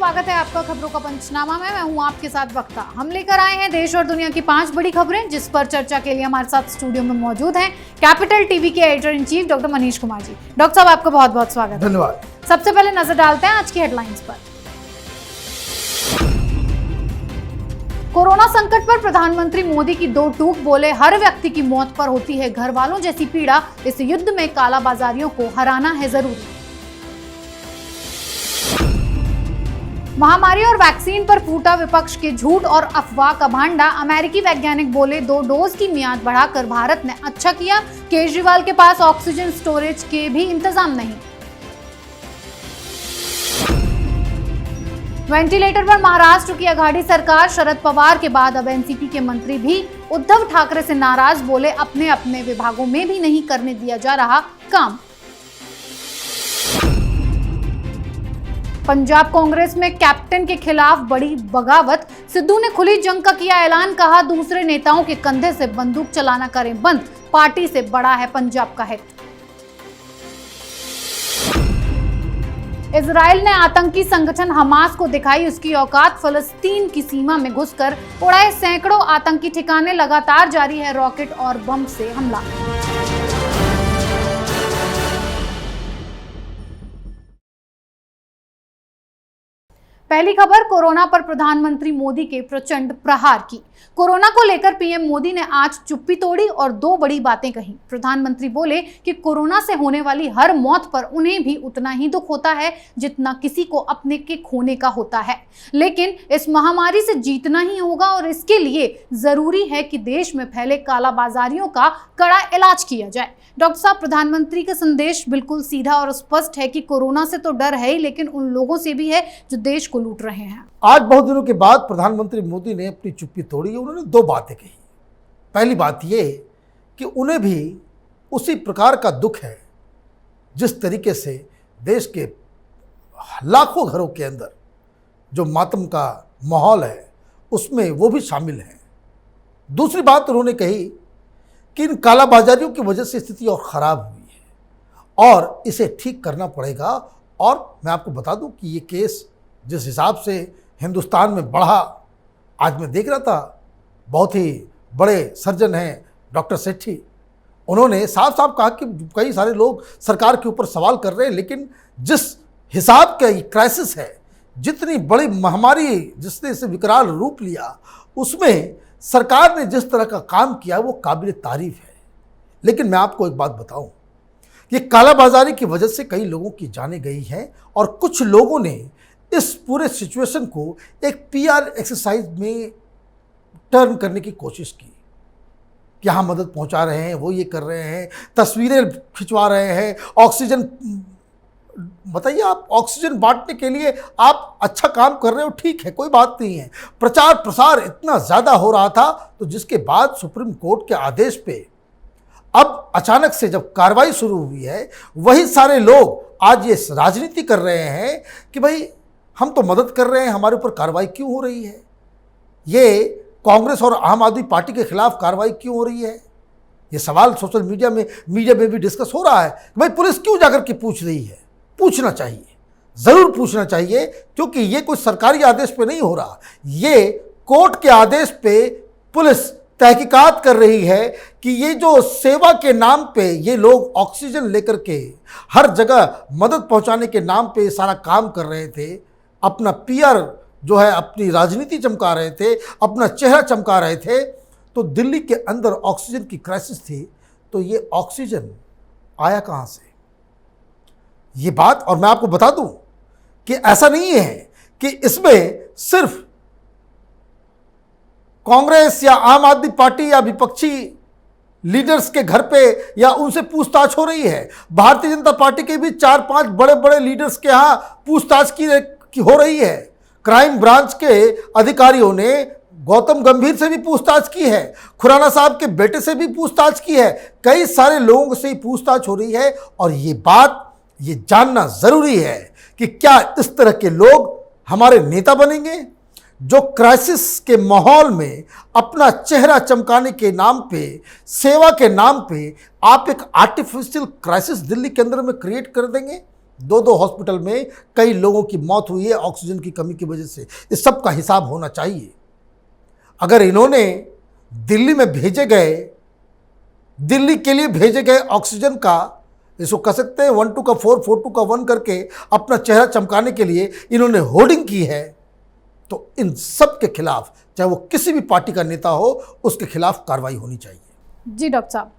स्वागत है आपका खबरों का पंचनामा में। मैं हूं आपके साथ वक्ता। हम लेकर आए हैं देश और दुनिया की 5 बड़ी खबरें, जिस पर चर्चा के लिए हमारे साथ स्टूडियो में मौजूद हैं कैपिटल टीवी के editor in chief doctor Manish Kumar ji. Doctor साहब, आपका बहुत बहुत स्वागत। धन्यवाद। सबसे पहले नजर डालते हैं आज की हेडलाइंस पर। कोरोना संकट पर प्रधानमंत्री मोदी की दो टूक, बोले हर व्यक्ति की मौत पर होती है घर वालों जैसी पीड़ा, इस युद्ध में कालाबाजारियों को हराना है जरूरी। महामारी और वैक्सीन पर फूटा विपक्ष के झूठ और अफवाह का भांडा, अमेरिकी वैज्ञानिक बोले 2 डोज की मियाद बढ़ाकर भारत ने अच्छा किया, केजरीवाल के पास ऑक्सीजन स्टोरेज के भी इंतजाम नहीं। वेंटिलेटर पर महाराष्ट्र की अघाड़ी सरकार, शरद पवार के बाद अब एनसीपी के मंत्री भी उद्धव ठाकरे से नाराज, बोले अपने अपने विभागों में भी नहीं करने दिया जा रहा काम। पंजाब कांग्रेस में कैप्टन के खिलाफ बड़ी बगावत, सिद्धू ने खुली जंग का किया ऐलान, कहा दूसरे नेताओं के कंधे से बंदूक चलाना करें बंद, पार्टी से बड़ा है पंजाब का हित। इजराइल ने आतंकी संगठन हमास को दिखाई उसकी औकात, फलस्तीन की सीमा में घुसकर उड़ाए सैकड़ों आतंकी ठिकाने, लगातार जारी है रॉकेट और बम से हमला। पहली खबर, कोरोना पर प्रधानमंत्री मोदी के प्रचंड प्रहार की। कोरोना को लेकर पीएम मोदी ने आज चुप्पी तोड़ी और 2 बड़ी बातें कही। प्रधानमंत्री बोले कि कोरोना से होने वाली हर मौत पर उन्हें भी उतना ही दुख होता है जितना किसी को अपने के खोने का होता है, लेकिन इस महामारी से जीतना ही होगा और इसके लिए जरूरी है कि देश में फैले कालाबाजारियों का कड़ा इलाज किया जाए। डॉक्टर साहब, प्रधानमंत्री का संदेश बिल्कुल सीधा और स्पष्ट है कि कोरोना से तो डर है ही, लेकिन उन लोगों से भी है जो देश को लूट रहे हैं। आज बहुत दिनों के बाद प्रधानमंत्री मोदी ने अपनी चुप्पी तोड़ी। उन्होंने 2 बातें कही। पहली बात यह कि उन्हें भी उसी प्रकार का दुख है जिस तरीके से देश के लाखों घरों के अंदर जो मातम का माहौल है उसमें वो भी शामिल हैं। दूसरी बात उन्होंने कही कि इन कालाबाजारियों की वजह से स्थिति और ख़राब हुई है और इसे ठीक करना पड़ेगा। और मैं आपको बता दूं कि ये केस जिस हिसाब से हिंदुस्तान में बढ़ा, आज मैं देख रहा था, बहुत ही बड़े सर्जन हैं डॉक्टर सेठी, उन्होंने साफ साफ कहा कि कई सारे लोग सरकार के ऊपर सवाल कर रहे हैं, लेकिन जिस हिसाब का ये क्राइसिस है, जितनी बड़ी महामारी जिसने इसे विकराल रूप लिया, उसमें सरकार ने जिस तरह का काम किया वो काबिल तारीफ है। लेकिन मैं आपको एक बात बताऊं, ये कालाबाजारी की वजह से कई लोगों की जानें गई हैं और कुछ लोगों ने इस पूरे सिचुएशन को एक पीआर एक्सरसाइज में टर्न करने की कोशिश की कि हाँ मदद पहुंचा रहे हैं, वो ये कर रहे हैं, तस्वीरें खिंचवा रहे हैं, ऑक्सीजन। बताइए, आप ऑक्सीजन बांटने के लिए आप अच्छा काम कर रहे हो, ठीक है, कोई बात नहीं है। प्रचार प्रसार इतना ज़्यादा हो रहा था, तो जिसके बाद सुप्रीम कोर्ट के आदेश पे अब अचानक से जब कार्रवाई शुरू हुई है, वही सारे लोग आज ये राजनीति कर रहे हैं कि भाई हम तो मदद कर रहे हैं, हमारे ऊपर कार्रवाई क्यों हो रही है, ये कांग्रेस और आम आदमी पार्टी के खिलाफ कार्रवाई क्यों हो रही है। ये सवाल सोशल मीडिया में भी डिस्कस हो रहा है कि भाई पुलिस क्यों जाकर के पूछ रही है। पूछना चाहिए, ज़रूर पूछना चाहिए, क्योंकि ये कोई सरकारी आदेश पे नहीं हो रहा, ये कोर्ट के आदेश पे पुलिस तहकीकात कर रही है कि ये जो सेवा के नाम पे ये लोग ऑक्सीजन लेकर के हर जगह मदद पहुंचाने के नाम पे सारा काम कर रहे थे, अपना पीआर जो है, अपनी राजनीति चमका रहे थे, अपना चेहरा चमका रहे थे। तो दिल्ली के अंदर ऑक्सीजन की क्राइसिस थी, तो ये ऑक्सीजन आया कहाँ से, ये बात। और मैं आपको बता दूं कि ऐसा नहीं है कि इसमें सिर्फ कांग्रेस या आम आदमी पार्टी या विपक्षी लीडर्स के घर पे या उनसे पूछताछ हो रही है। भारतीय जनता पार्टी के भी 4-5 बड़े बड़े लीडर्स के यहाँ पूछताछ की हो रही है। क्राइम ब्रांच के अधिकारियों ने गौतम गंभीर से भी पूछताछ की है, खुराना साहब के बेटे से भी पूछताछ की है, कई सारे लोगों से ही पूछताछ हो रही है। और ये जानना जरूरी है कि क्या इस तरह के लोग हमारे नेता बनेंगे, जो क्राइसिस के माहौल में अपना चेहरा चमकाने के नाम पे, सेवा के नाम पे आप एक आर्टिफिशियल क्राइसिस दिल्ली के अंदर में क्रिएट कर देंगे। दो दो हॉस्पिटल में कई लोगों की मौत हुई है ऑक्सीजन की कमी की वजह से। इस सब का हिसाब होना चाहिए। अगर इन्होंने दिल्ली में भेजे गए, दिल्ली के लिए भेजे गए ऑक्सीजन का, इसको कह सकते हैं 1 2 का 4 4 2 का 1 करके अपना चेहरा चमकाने के लिए इन्होंने होर्डिंग की है, तो इन सब के खिलाफ, चाहे वो किसी भी पार्टी का नेता हो, उसके खिलाफ कार्रवाई होनी चाहिए। जी डॉक्टर साहब,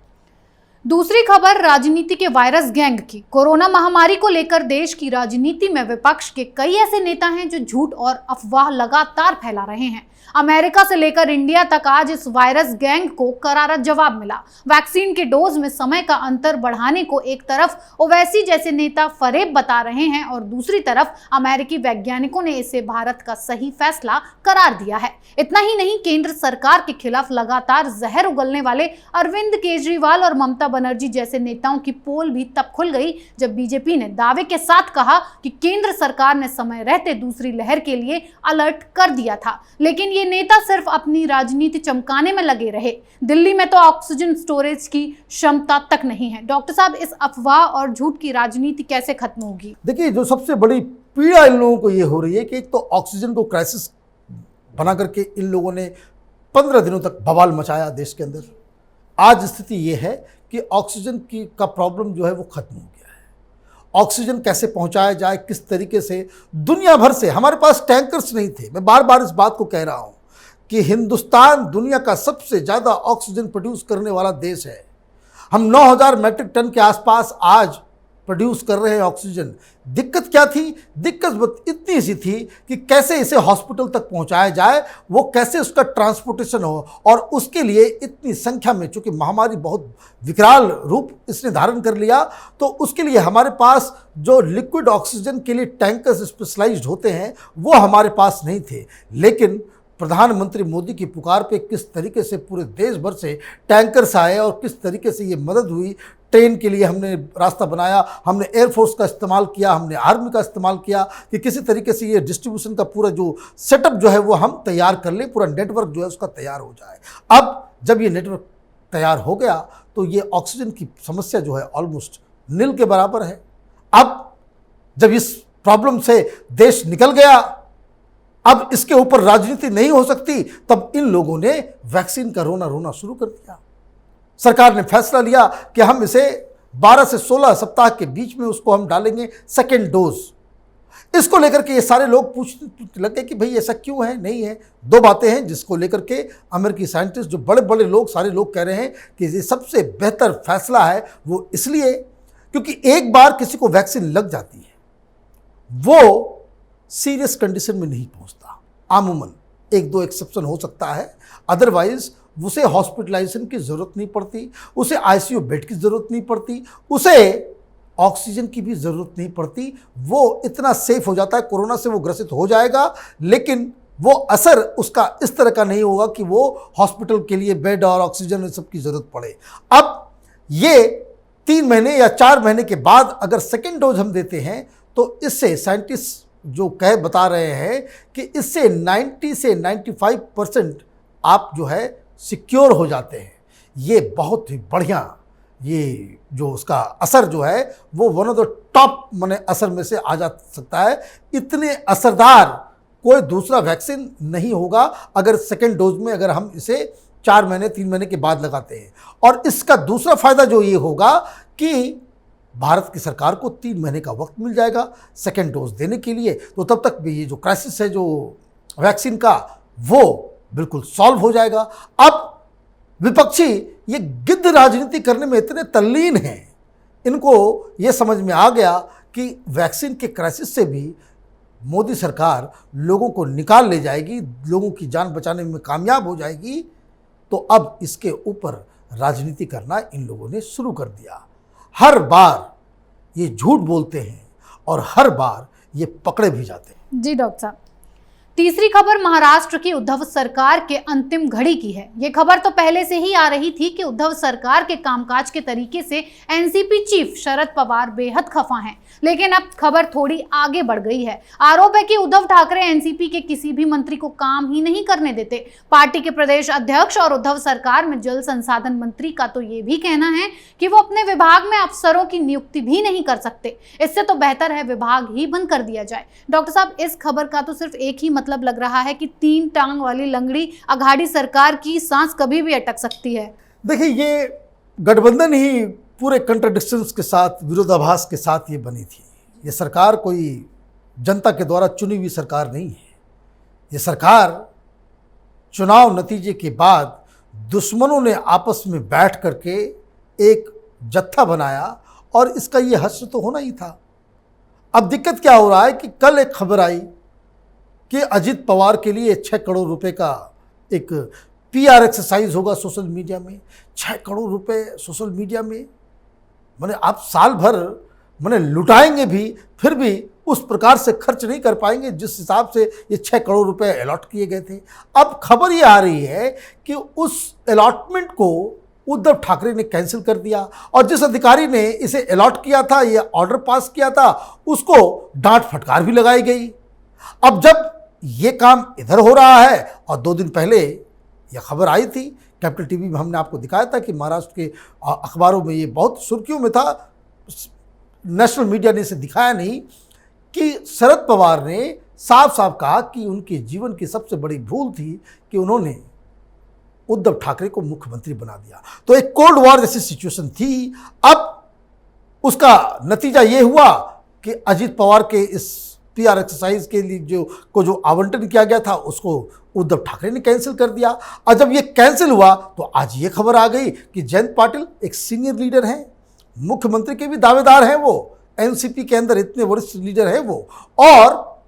दूसरी खबर राजनीति के वायरस गैंग की। कोरोना महामारी को लेकर देश की राजनीति में विपक्ष के कई ऐसे नेता हैं जो झूठ और अफवाह लगातार फैला रहे हैं। अमेरिका से लेकर इंडिया तक आज इस वायरस गैंग को करारा जवाब मिला। वैक्सीन के डोज में समय का अंतर बढ़ाने को एक तरफ ओवैसी जैसे नेता फरेब बता रहे हैं और दूसरी तरफ अमेरिकी वैज्ञानिकों ने इसे भारत का सही फैसला करार दिया है। इतना ही नहीं, केंद्र सरकार के खिलाफ लगातार जहर उगलने वाले अरविंद केजरीवाल और ममता बनर्जी जैसे नेताओं की पोल भी तब खुल गई जब बीजेपी ने दावे के साथ कहा कि केंद्र सरकार ने समय रहते दूसरी लहर के लिए अलर्ट कर दिया था। लेकिन ये नेता सिर्फ अपनी राजनीति चमकाने में लगे रहे। दिल्ली में तो ऑक्सीजन स्टोरेज की क्षमता तक नहीं है। डॉक्टर साहब, इस अफवाह और झूठ की राजनीति कैसे खत्म होगी? देखिए, जो सबसे बड़ी पीड़ा इन लोगों को ये हो रही है कि एक तो ऑक्सीजन को क्राइसिस बना करके इन लोगों ने 15 दिनों तक बवाल मचाया देश के अंदर। आज स्थिति ये है कि ऑक्सीजन की का प्रॉब्लम जो है वो खत्म हो गया है। ऑक्सीजन कैसे पहुंचाया जाए, किस तरीके से, दुनिया भर से, हमारे पास टैंकर्स नहीं थे। मैं बार बार इस बात को कह रहा हूं कि हिंदुस्तान दुनिया का सबसे ज़्यादा ऑक्सीजन प्रोड्यूस करने वाला देश है। हम 9000 मैट्रिक टन के आसपास आज प्रोड्यूस कर रहे हैं ऑक्सीजन। दिक्कत क्या थी? दिक्कत इतनी सी थी कि कैसे इसे हॉस्पिटल तक पहुंचाया जाए, वो कैसे उसका ट्रांसपोर्टेशन हो, और उसके लिए इतनी संख्या में, चूंकि महामारी बहुत विकराल रूप इसने धारण कर लिया, तो उसके लिए हमारे पास जो लिक्विड ऑक्सीजन के लिए टैंकर्स स्पेशलाइज्ड होते हैं वो हमारे पास नहीं थे। लेकिन प्रधानमंत्री मोदी की पुकार पे किस तरीके से पूरे देश भर से टैंकर्स आए और किस तरीके से ये मदद हुई। ट्रेन के लिए हमने रास्ता बनाया, हमने एयरफोर्स का इस्तेमाल किया, हमने आर्मी का इस्तेमाल किया कि किसी तरीके से ये डिस्ट्रीब्यूशन का पूरा जो सेटअप जो है वो हम तैयार कर लें, पूरा नेटवर्क जो है उसका तैयार हो जाए। अब जब ये नेटवर्क तैयार हो गया तो ये ऑक्सीजन की समस्या जो है ऑलमोस्ट नील के बराबर है। अब जब इस प्रॉब्लम से देश निकल गया, अब इसके ऊपर राजनीति नहीं हो सकती, तब इन लोगों ने वैक्सीन का रोना शुरू कर दिया। सरकार ने फैसला लिया कि हम इसे 12 से 16 सप्ताह के बीच में उसको हम डालेंगे सेकेंड डोज। इसको लेकर के ये सारे लोग पूछने लगे कि भाई ऐसा क्यों है, नहीं है। दो बातें हैं जिसको लेकर के अमेरिकी साइंटिस्ट, जो बड़े बड़े लोग, सारे लोग कह रहे हैं कि ये सबसे बेहतर फैसला है। वो इसलिए क्योंकि एक बार किसी को वैक्सीन लग जाती है, वो सीरियस कंडीशन में नहीं पहुंचता। आमूमन 1-2 एक्सेप्शन हो सकता है, अदरवाइज उसे हॉस्पिटलाइजेशन की ज़रूरत नहीं पड़ती, उसे आईसीयू बेड की ज़रूरत नहीं पड़ती, उसे ऑक्सीजन की भी ज़रूरत नहीं पड़ती। वो इतना सेफ हो जाता है, कोरोना से वो ग्रसित हो जाएगा, लेकिन वो असर उसका इस तरह का नहीं होगा कि वो हॉस्पिटल के लिए बेड और ऑक्सीजन इन सब की ज़रूरत पड़े। अब ये 3 महीने या 4 महीने के बाद अगर सेकेंड डोज हम देते हैं तो इससे साइंटिस्ट जो बता रहे हैं कि इससे 90 से 95% आप जो है सिक्योर हो जाते हैं। ये बहुत ही बढ़िया, ये जो उसका असर जो है वो वन ऑफ द टॉप माने असर में से आ जा सकता है। इतने असरदार कोई दूसरा वैक्सीन नहीं होगा अगर सेकेंड डोज में अगर हम इसे 4 महीने 3 महीने के बाद लगाते हैं। और इसका दूसरा फायदा जो ये होगा कि भारत की सरकार को 3 महीने का वक्त मिल जाएगा सेकेंड डोज देने के लिए। तो तब तक भी ये जो क्राइसिस है जो वैक्सीन का, वो बिल्कुल सॉल्व हो जाएगा। अब विपक्षी ये गिद्ध राजनीति करने में इतने तल्लीन हैं, इनको ये समझ में आ गया कि वैक्सीन के क्राइसिस से भी मोदी सरकार लोगों को निकाल ले जाएगी, लोगों की जान बचाने में कामयाब हो जाएगी। तो अब इसके ऊपर राजनीति करना इन लोगों ने शुरू कर दिया। हर बार ये झूठ बोलते हैं और हर बार ये पकड़े भी जाते हैं। जी डॉक्टर साहब, तीसरी खबर महाराष्ट्र की उद्धव सरकार के अंतिम घड़ी की है। ये खबर तो पहले से ही आ रही थी कि उद्धव सरकार के कामकाज के तरीके से एनसीपी चीफ शरद पवार बेहद खफा हैं, लेकिन अब खबर थोड़ी आगे बढ़ गई है। आरोप है कि उद्धव ठाकरे एनसीपी के किसी भी मंत्री को काम ही नहीं करने देते। पार्टी के प्रदेश अध्यक्ष और उद्धव सरकार में जल संसाधन मंत्री का तो ये भी कहना है कि वो अपने विभाग में अफसरों की नियुक्ति भी नहीं कर सकते। इससे तो बेहतर है विभाग ही बंद कर दिया जाए। डॉक्टर साहब, इस खबर का तो सिर्फ एक ही मतलब लग रहा है कि 3 टांग वाली लंगड़ी अघाड़ी सरकार की सांस कभी भी अटक सकती है। देखिए, ये गठबंधन ही पूरे कंट्राडिक्शंस के साथ, विरोधाभास के साथ ये बनी थी। ये सरकार कोई जनता के द्वारा चुनी हुई सरकार नहीं है। ये सरकार चुनाव नतीजे के बाद दुश्मनों ने आपस में बैठ करके एक जत्था बनाया और इसका ये हश्र तो होना ही था। अब दिक्कत क्या हो रहा है कि कल एक खबर आई कि अजित पवार के लिए 6 करोड़ रुपए का एक पीआर एक्सरसाइज होगा सोशल मीडिया में। 6 करोड़ रुपए सोशल मीडिया में, माने आप साल भर माने लुटाएंगे भी, फिर भी उस प्रकार से खर्च नहीं कर पाएंगे जिस हिसाब से ये 6 करोड़ रुपए अलॉट किए गए थे। अब खबर ये आ रही है कि उस अलॉटमेंट को उद्धव ठाकरे ने कैंसिल कर दिया और जिस अधिकारी ने इसे अलॉट किया था, ये ऑर्डर पास किया था, उसको डांट फटकार भी लगाई गई। अब जब ये काम इधर हो रहा है और 2 दिन पहले यह खबर आई थी, कैपिटल टीवी में हमने आपको दिखाया था कि महाराष्ट्र के अखबारों में ये बहुत सुर्खियों में था, नेशनल मीडिया ने इसे दिखाया नहीं, कि शरद पवार ने साफ साफ कहा कि उनके जीवन की सबसे बड़ी भूल थी कि उन्होंने उद्धव ठाकरे को मुख्यमंत्री बना दिया। तो एक कोल्ड वॉर जैसी सिचुएशन थी। अब उसका नतीजा ये हुआ कि अजित पवार के इस पीआर एक्सरसाइज के लिए जो आवंटन किया गया था उसको उद्धव ठाकरे ने कैंसिल कर दिया। और जब ये कैंसिल हुआ तो आज ये खबर आ गई कि जयंत पाटिल एक सीनियर लीडर हैं, मुख्यमंत्री के भी दावेदार हैं, वो एनसीपी के अंदर इतने वरिष्ठ लीडर हैं वो, और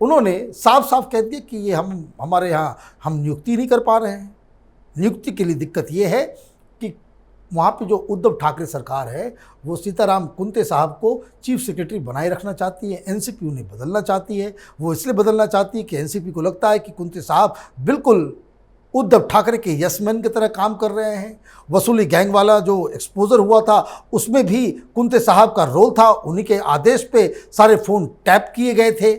उन्होंने साफ साफ कह दिया कि ये हमारे यहाँ हम नियुक्ति नहीं कर पा रहे हैं। नियुक्ति के लिए दिक्कत ये है कि वहाँ पे जो उद्धव ठाकरे सरकार है वो सीताराम कुंते साहब को चीफ सेक्रेटरी बनाए रखना चाहती है। एनसीपी उन्हें बदलना चाहती है। वो इसलिए बदलना चाहती है कि एनसीपी को लगता है कि कुंते साहब बिल्कुल उद्धव ठाकरे के यसमैन की तरह काम कर रहे हैं। वसूली गैंग वाला जो एक्सपोजर हुआ था उसमें भी कुंते साहब का रोल था, उन्हीं के आदेश पे सारे फ़ोन टैप किए गए थे।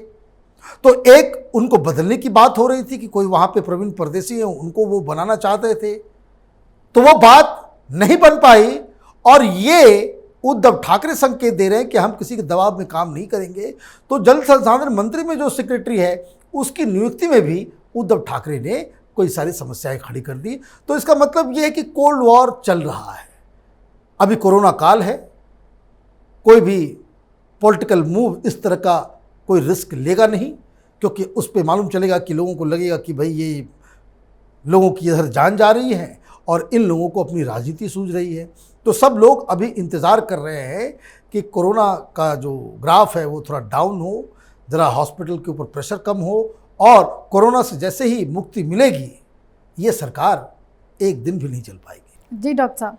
तो एक उनको बदलने की बात हो रही थी कि कोई वहाँ पे प्रवीण परदेसी हैं, उनको वो बनाना चाहते थे, तो वो बात नहीं बन पाई। और ये उद्धव ठाकरे संकेत दे रहे हैं कि हम किसी के दबाव में काम नहीं करेंगे। तो जल संसाधन मंत्री में जो सेक्रेटरी है उसकी नियुक्ति में भी उद्धव ठाकरे ने कोई सारी समस्याएं खड़ी कर दी। तो इसका मतलब ये है कि कोल्ड वॉर चल रहा है। अभी कोरोना काल है, कोई भी पॉलिटिकल मूव इस तरह का कोई रिस्क लेगा नहीं, क्योंकि उस पर मालूम चलेगा कि लोगों को लगेगा कि भाई ये लोगों की इधर जान जा रही है और इन लोगों को अपनी राजनीति सूझ रही है। तो सब लोग अभी इंतज़ार कर रहे हैं कि कोरोना का जो ग्राफ है वो थोड़ा डाउन हो, ज़रा हॉस्पिटल के ऊपर प्रेशर कम हो, और कोरोना से जैसे ही मुक्ति मिलेगी ये सरकार एक दिन भी नहीं चल पाएगी। जी डॉक्टर साहब,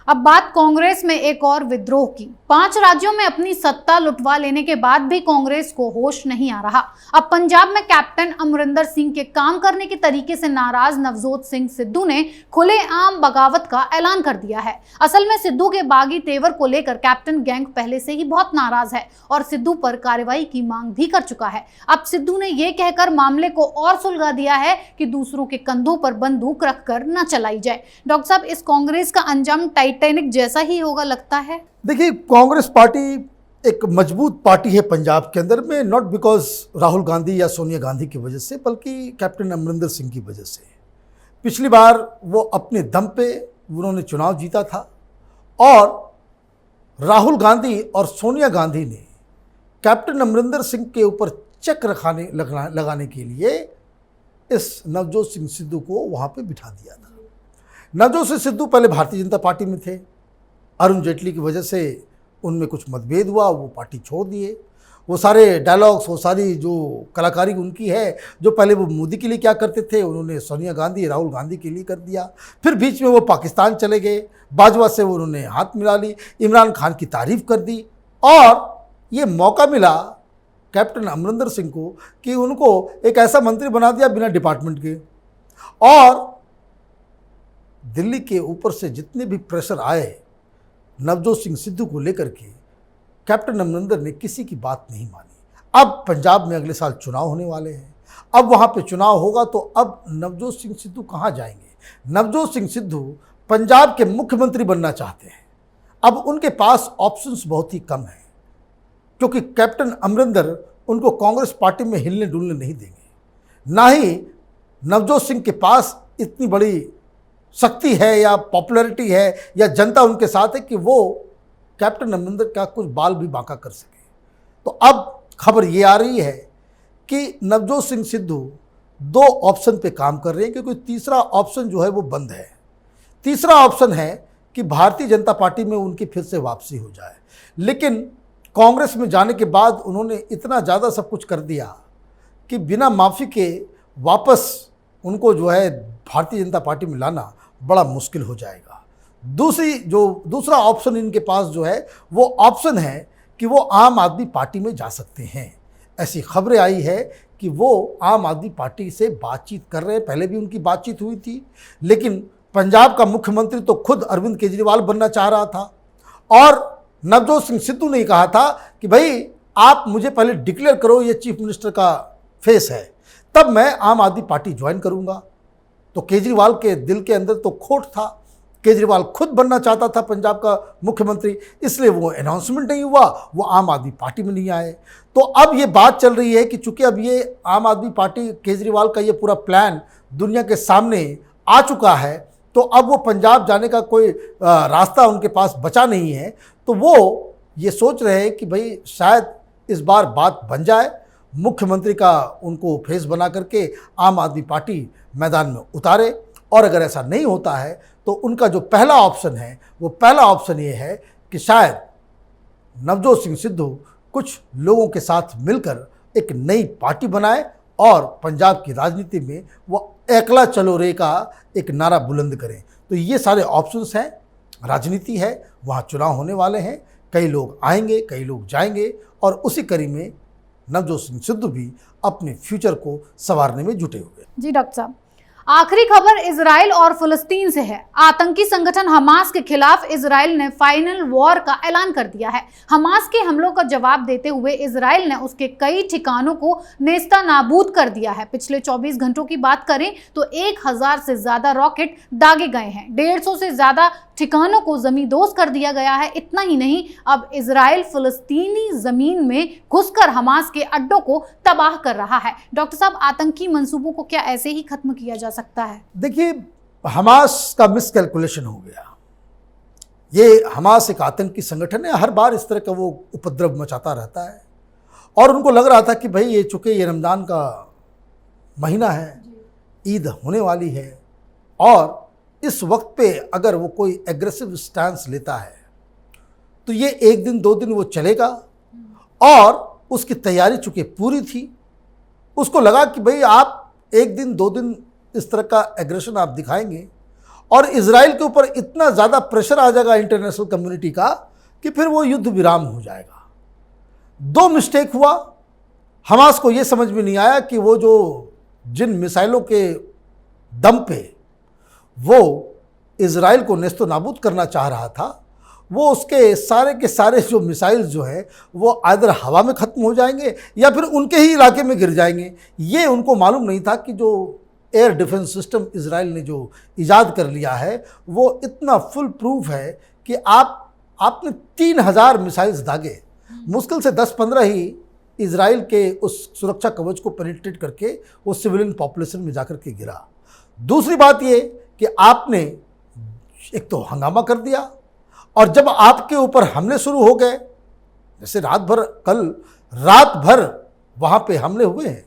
अब बात कांग्रेस में एक और विद्रोह की। 5 राज्यों में अपनी सत्ता लुटवा लेने के बाद भी कांग्रेस को होश नहीं आ रहा। अब पंजाब में कैप्टन अमरिंदर सिंह के काम करने के तरीके से नाराज नवजोत सिंह सिद्धू ने खुलेआम बगावत का ऐलान कर दिया है। असल में सिद्धू के बागी तेवर को लेकर कैप्टन गैंग पहले से ही बहुत नाराज है और सिद्धू पर कार्रवाई की मांग भी कर चुका है। अब सिद्धू ने यह कहकर मामले को और सुलझा दिया है कि दूसरों के कंधों पर बंदूक रखकर न चलाई जाए। डॉक्टर साहब, इस कांग्रेस का अंजाम टाइटैनिक जैसा ही होगा लगता है। देखिए, कांग्रेस पार्टी एक मजबूत पार्टी है पंजाब के अंदर में, नॉट बिकॉज राहुल गांधी या सोनिया गांधी की वजह से, बल्कि कैप्टन अमरिंदर सिंह की वजह से। पिछली बार वो अपने दम पे उन्होंने चुनाव जीता था और राहुल गांधी और सोनिया गांधी ने कैप्टन अमरिंदर सिंह के ऊपर चेक लगाने के लिए इस नवजोत सिंह सिद्धू को वहाँ पे बिठा दिया था। नवजोत सिंह सिद्धू पहले भारतीय जनता पार्टी में थे, अरुण जेटली की वजह से उनमें कुछ मतभेद हुआ, वो पार्टी छोड़ दिए। वो सारे डायलॉग्स, वो सारी जो कलाकारी उनकी है, जो पहले वो मोदी के लिए क्या करते थे उन्होंने सोनिया गांधी, राहुल गांधी के लिए कर दिया। फिर बीच में वो पाकिस्तान चले गए, बाजवा से उन्होंने हाथ मिला ली, इमरान खान की तारीफ कर दी, और ये मौका मिला कैप्टन अमरिंदर सिंह को कि उनको एक ऐसा मंत्री बना दिया बिना डिपार्टमेंट के। और दिल्ली के ऊपर से जितने भी प्रेशर आए नवजोत सिंह सिद्धू को लेकर के, कैप्टन अमरिंदर ने किसी की बात नहीं मानी। अब पंजाब में अगले साल चुनाव होने वाले हैं, अब वहाँ पे चुनाव होगा तो अब नवजोत सिंह सिद्धू कहाँ जाएंगे? नवजोत सिंह सिद्धू पंजाब के मुख्यमंत्री बनना चाहते हैं। अब उनके पास ऑप्शंस बहुत ही कम हैं, क्योंकि कैप्टन अमरिंदर उनको कांग्रेस पार्टी में हिलने डुलने नहीं देंगे। ना ही नवजोत सिंह के पास इतनी बड़ी शक्ति है या पॉपुलैरिटी है या जनता उनके साथ है कि वो कैप्टन अमरिंदर का कुछ बाल भी बांका कर सके। तो अब खबर ये आ रही है कि नवजोत सिंह सिद्धू दो ऑप्शन पे काम कर रहे हैं, क्योंकि तीसरा ऑप्शन जो है वो बंद है। तीसरा ऑप्शन है कि भारतीय जनता पार्टी में उनकी फिर से वापसी हो जाए, लेकिन कांग्रेस में जाने के बाद उन्होंने इतना ज़्यादा सब कुछ कर दिया कि बिना माफ़ी के वापस उनको जो है भारतीय जनता पार्टी में लाना बड़ा मुश्किल हो जाएगा। दूसरा ऑप्शन इनके पास जो है वो ऑप्शन है कि वो आम आदमी पार्टी में जा सकते हैं। ऐसी खबरें आई है कि वो आम आदमी पार्टी से बातचीत कर रहे हैं। पहले भी उनकी बातचीत हुई थी, लेकिन पंजाब का मुख्यमंत्री तो खुद अरविंद केजरीवाल बनना चाह रहा था और नवजोत सिंह सिद्धू ने कहा था कि भाई आप मुझे पहले डिक्लेयर करो ये चीफ मिनिस्टर का फेस है, तब मैं आम आदमी पार्टी ज्वाइन करूंगा। तो केजरीवाल के दिल के अंदर तो खोट था, केजरीवाल खुद बनना चाहता था पंजाब का मुख्यमंत्री, इसलिए वो अनाउंसमेंट नहीं हुआ, वो आम आदमी पार्टी में नहीं आए। तो अब ये बात चल रही है कि चूंकि अब ये आम आदमी पार्टी केजरीवाल का ये पूरा प्लान दुनिया के सामने आ चुका है, तो अब वो पंजाब जाने का कोई रास्ता उनके पास बचा नहीं है। तो वो ये सोच रहे हैं कि भाई शायद इस बार बात बन जाए, मुख्यमंत्री का उनको फेस बना करके आम आदमी पार्टी मैदान में उतारे। और अगर ऐसा नहीं होता है तो उनका जो पहला ऑप्शन है वो पहला ऑप्शन ये है कि शायद नवजोत सिंह सिद्धू कुछ लोगों के साथ मिलकर एक नई पार्टी बनाए और पंजाब की राजनीति में वो एकला चलो रे का एक नारा बुलंद करें। तो ये सारे ऑप्शंस हैं, राजनीति है, वहाँ चुनाव होने वाले हैं, कई लोग आएंगे कई लोग जाएंगे और उसी कड़ी में नवजोत सिंह सिद्धू भी अपने फ्यूचर को संवारने में जुटे हुए। जी डॉक्टर साहब, आखिरी खबर इजराइल और फिलिस्तीन से है। आतंकी संगठन हमास के खिलाफ इजराइल ने फाइनल वॉर का ऐलान कर दिया है। हमास के हमलों का जवाब देते हुए इजराइल ने उसके कई ठिकानों को नेस्तनाबूद कर दिया है। पिछले 24 घंटों की बात करें तो 1000 से ज्यादा रॉकेट दागे गए हैं, 150 से ज्यादा ठिकानों को जमींदोज कर दिया गया है। इतना ही नहीं, अब इजराइल फिलिस्तीनी जमीन में घुसकर हमास के अड्डों को तबाह कर रहा है। डॉक्टर साहब, आतंकी मंसूबों को क्या ऐसे ही खत्म किया जा सकता है? देखिए, हमास का मिसकैलकुलेशन हो गया। ये हमास एक आतंकी संगठन है, हर बार इस तरह का वो उपद्रव मचाता रहता है और उनको लग रहा था कि भाई ये चूंकि ये रमज़ान का महीना है, ईद होने वाली है और इस वक्त पे अगर वो कोई एग्रेसिव स्टैंस लेता है तो ये 1 दिन 2 दिन वो चलेगा और उसकी तैयारी चूंकि पूरी थी, उसको लगा कि भाई आप 1 दिन 2 दिन इस तरह का एग्रेशन आप दिखाएंगे और इजराइल के ऊपर इतना ज़्यादा प्रेशर आ जाएगा इंटरनेशनल कम्युनिटी का कि फिर वो युद्ध विराम हो जाएगा। 2 मिस्टेक हुआ। हमास को ये समझ में नहीं आया कि वो जो जिन मिसाइलों के दम पे वो इजराइल को नेस्तो नाबूद करना चाह रहा था, वो उसके सारे के सारे जो मिसाइल्स जो हैं वो आइदर हवा में ख़त्म हो जाएंगे या फिर उनके ही इलाके में गिर जाएंगे। ये उनको मालूम नहीं था कि जो एयर डिफेंस सिस्टम इजराइल ने जो इजाद कर लिया है वो इतना फुल प्रूफ है कि आपने 3000 मिसाइल्स दागे, मुश्किल से 10-15 ही इजराइल के उस सुरक्षा कवच को पेनिट्रेट करके वो सिविलियन पॉपुलेशन में जाकर के गिरा। दूसरी बात ये कि आपने एक तो हंगामा कर दिया और जब आपके ऊपर हमले शुरू हो गए, जैसे कल रात भर वहाँ पे हमले हुए हैं,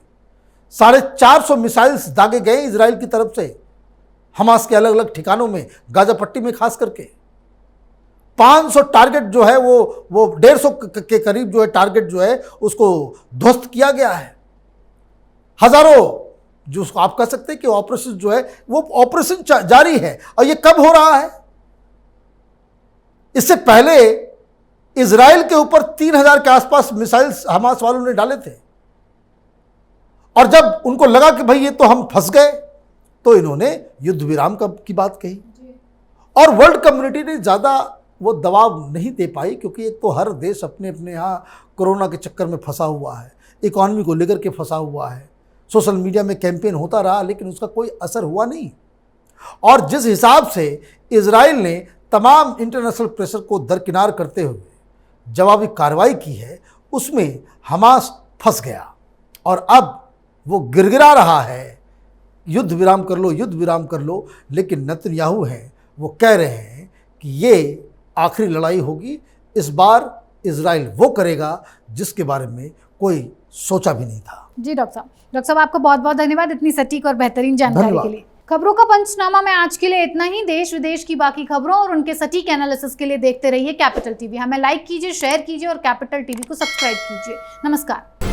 450 मिसाइल्स दागे गए इजराइल की तरफ से हमास के अलग अलग ठिकानों में, गाजा पट्टी में खास करके 500 टारगेट जो है वो 150 के करीब जो है टारगेट जो है उसको ध्वस्त किया गया है। हजारों जो उसको आप कह सकते हैं कि ऑपरेशन जो है वो ऑपरेशन जारी है। और ये कब हो रहा है? इससे पहले इजराइल के ऊपर 3000 के आसपास मिसाइल्स हमास वालों ने डाले थे, और जब उनको लगा कि भाई ये तो हम फंस गए, तो इन्होंने युद्ध विराम की बात कही। और वर्ल्ड कम्युनिटी ने ज़्यादा वो दबाव नहीं दे पाई, क्योंकि एक तो हर देश अपने अपने यहाँ कोरोना के चक्कर में फंसा हुआ है, इकॉनमी को लेकर के फंसा हुआ है। सोशल मीडिया में कैंपेन होता रहा, लेकिन उसका कोई असर हुआ नहीं। और जिस हिसाब से इजराइल ने तमाम इंटरनेशनल प्रेशर को दरकिनार करते हुए जवाबी कार्रवाई की है, उसमें हमास फंस गया और अब वो गिड़गिड़ा रहा है, युद्ध विराम कर लो, युद्ध विराम कर लो। लेकिन नेतन्याहू हैं, वो कह रहे हैं कि ये आखिरी लड़ाई होगी। इस बार इजराइल वो करेगा जिसके बारे में कोई सोचा भी नहीं था। जी डॉक्टर साहब आपका बहुत बहुत धन्यवाद इतनी सटीक और बेहतरीन जानकारी धन्यवाद। के लिए। खबरों का पंचनामा में आज के लिए इतना ही। देश विदेश की बाकी खबरों और उनके सटीक एनालिसिस के लिए देखते रहिए कैपिटल टीवी। हमें लाइक कीजिए, शेयर कीजिए और कैपिटल टीवी को सब्सक्राइब कीजिए। नमस्कार।